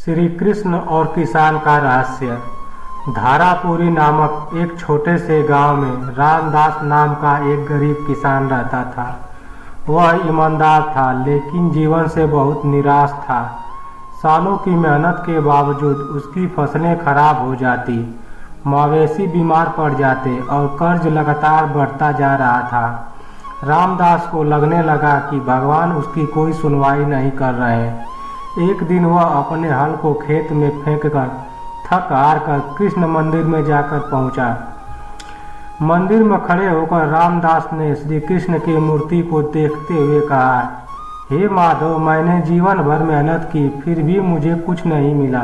श्री कृष्ण और किसान का रहस्य। धारापुरी नामक एक छोटे से गांव में रामदास नाम का एक गरीब किसान रहता था। वह ईमानदार था लेकिन जीवन से बहुत निराश था। सालों की मेहनत के बावजूद उसकी फसलें खराब हो जाती, मवेशी बीमार पड़ जाते और कर्ज लगातार बढ़ता जा रहा था। रामदास को लगने लगा कि भगवान उसकी कोई सुनवाई नहीं कर रहे। एक दिन वह अपने हल को खेत में फेंककर थक हार कर कृष्ण मंदिर में जाकर पहुंचा। मंदिर में खड़े होकर रामदास ने श्री कृष्ण की मूर्ति को देखते हुए कहा, हे माधव, मैंने जीवन भर मेहनत की फिर भी मुझे कुछ नहीं मिला।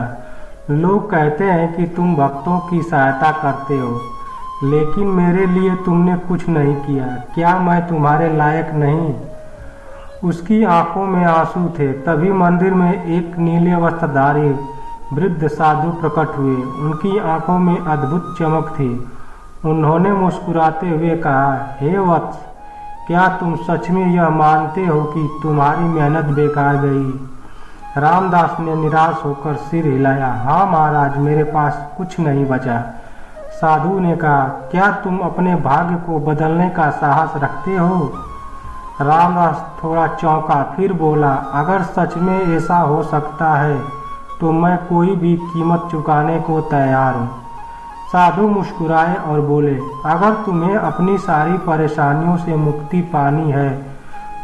लोग कहते हैं कि तुम भक्तों की सहायता करते हो, लेकिन मेरे लिए तुमने कुछ नहीं किया। क्या मैं तुम्हारे लायक नहीं? उसकी आंखों में आंसू थे। तभी मंदिर में एक नीले वस्त्रधारी वृद्ध साधु प्रकट हुए। उनकी आंखों में अद्भुत चमक थी। उन्होंने मुस्कुराते हुए कहा, हे वत्स, क्या तुम सच में यह मानते हो कि तुम्हारी मेहनत बेकार गई? रामदास ने निराश होकर सिर हिलाया। हाँ महाराज, मेरे पास कुछ नहीं बचा। साधु ने कहा, क्या तुम अपने भाग्य को बदलने का साहस रखते हो? रामदास थोड़ा चौंका, फिर बोला, अगर सच में ऐसा हो सकता है तो मैं कोई भी कीमत चुकाने को तैयार हूँ। साधु मुस्कुराए और बोले, अगर तुम्हें अपनी सारी परेशानियों से मुक्ति पानी है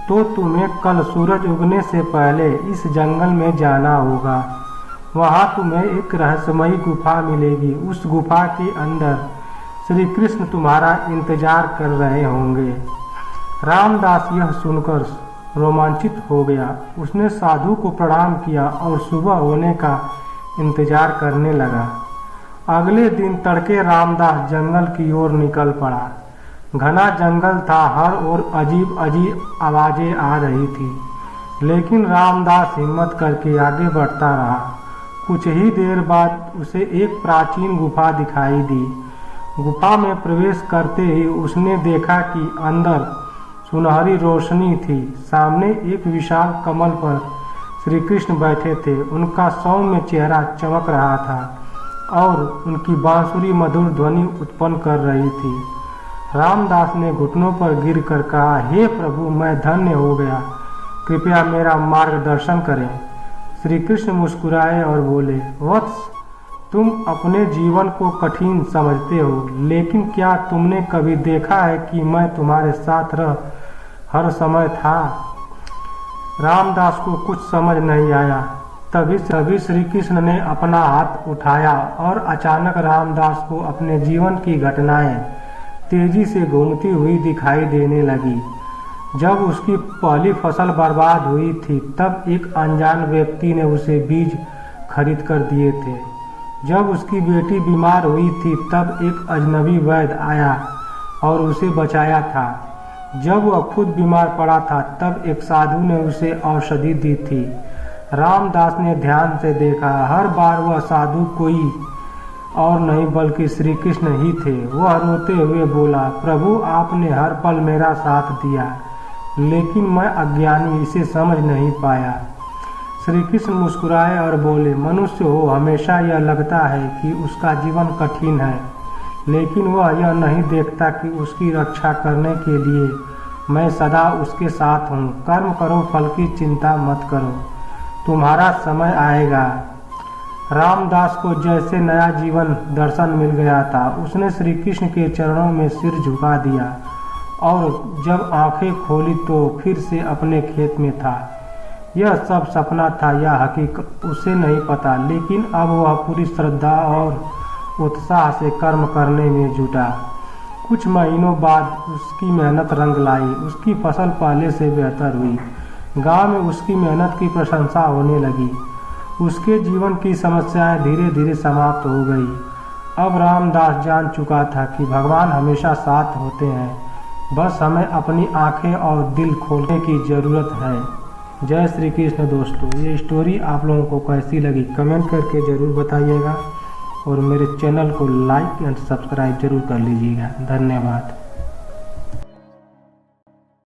तो तुम्हें कल सूरज उगने से पहले इस जंगल में जाना होगा। वहाँ तुम्हें एक रहस्यमयी गुफा मिलेगी। उस गुफा के अंदर श्री कृष्ण तुम्हारा इंतजार कर रहे होंगे। रामदास यह सुनकर रोमांचित हो गया। उसने साधु को प्रणाम किया और सुबह होने का इंतजार करने लगा। अगले दिन तड़के रामदास जंगल की ओर निकल पड़ा। घना जंगल था, हर ओर अजीब अजीब आवाजें आ रही थी, लेकिन रामदास हिम्मत करके आगे बढ़ता रहा। कुछ ही देर बाद उसे एक प्राचीन गुफा दिखाई दी। गुफा में प्रवेश करते ही उसने देखा कि अंदर सुनहरी रोशनी थी। सामने एक विशाल कमल पर श्री कृष्ण बैठे थे। उनका सौम्य चेहरा चमक रहा था और उनकी बांसुरी मधुर ध्वनि उत्पन्न कर रही थी। रामदास ने घुटनों पर गिरकर कहा, हे प्रभु, मैं धन्य हो गया, कृपया मेरा मार्गदर्शन करें। श्री कृष्ण मुस्कुराए और बोले, वत्स, तुम अपने जीवन को कठिन समझते हो, लेकिन क्या तुमने कभी देखा है कि मैं तुम्हारे साथ हर समय था? रामदास को कुछ समझ नहीं आया। तभी श्री कृष्ण ने अपना हाथ उठाया और अचानक रामदास को अपने जीवन की घटनाएं तेजी से घूमती हुई दिखाई देने लगी। जब उसकी पहली फसल बर्बाद हुई थी तब एक अनजान व्यक्ति ने उसे बीज खरीद कर दिए थे। जब उसकी बेटी बीमार हुई थी तब एक अजनबी वैद्य आया और उसे बचाया था। जब वह खुद बीमार पड़ा था तब एक साधु ने उसे औषधि दी थी। रामदास ने ध्यान से देखा। हर बार वह साधु कोई और नहीं बल्कि श्री कृष्ण ही थे। वह रोते हुए बोला, प्रभु, आपने हर पल मेरा साथ दिया, लेकिन मैं अज्ञानी इसे समझ नहीं पाया। श्री कृष्ण मुस्कुराए और बोले, मनुष्य हो हमेशा यह लगता है कि उसका जीवन कठिन है, लेकिन वह यह नहीं देखता कि उसकी रक्षा करने के लिए मैं सदा उसके साथ हूँ। कर्म करो, फल की चिंता मत करो, तुम्हारा समय आएगा। रामदास को जैसे नया जीवन दर्शन मिल गया था। उसने श्री कृष्ण के चरणों में सिर झुका दिया और जब आंखें खोली तो फिर से अपने खेत में था। यह सब सपना था या हकीकत उसे नहीं पता, लेकिन अब वह पूरी श्रद्धा और उत्साह से कर्म करने में जुटा। कुछ महीनों बाद उसकी मेहनत रंग लाई। उसकी फसल पहले से बेहतर हुई। गांव में उसकी मेहनत की प्रशंसा होने लगी। उसके जीवन की समस्याएं धीरे धीरे समाप्त हो गई। अब रामदास जान चुका था कि भगवान हमेशा साथ होते हैं, बस हमें अपनी आंखें और दिल खोलने की ज़रूरत है। जय श्री कृष्ण। दोस्तों, ये स्टोरी आप लोगों को कैसी लगी कमेंट करके ज़रूर बताइएगा और मेरे चैनल को लाइक एंड सब्सक्राइब जरूर कर लीजिएगा। धन्यवाद।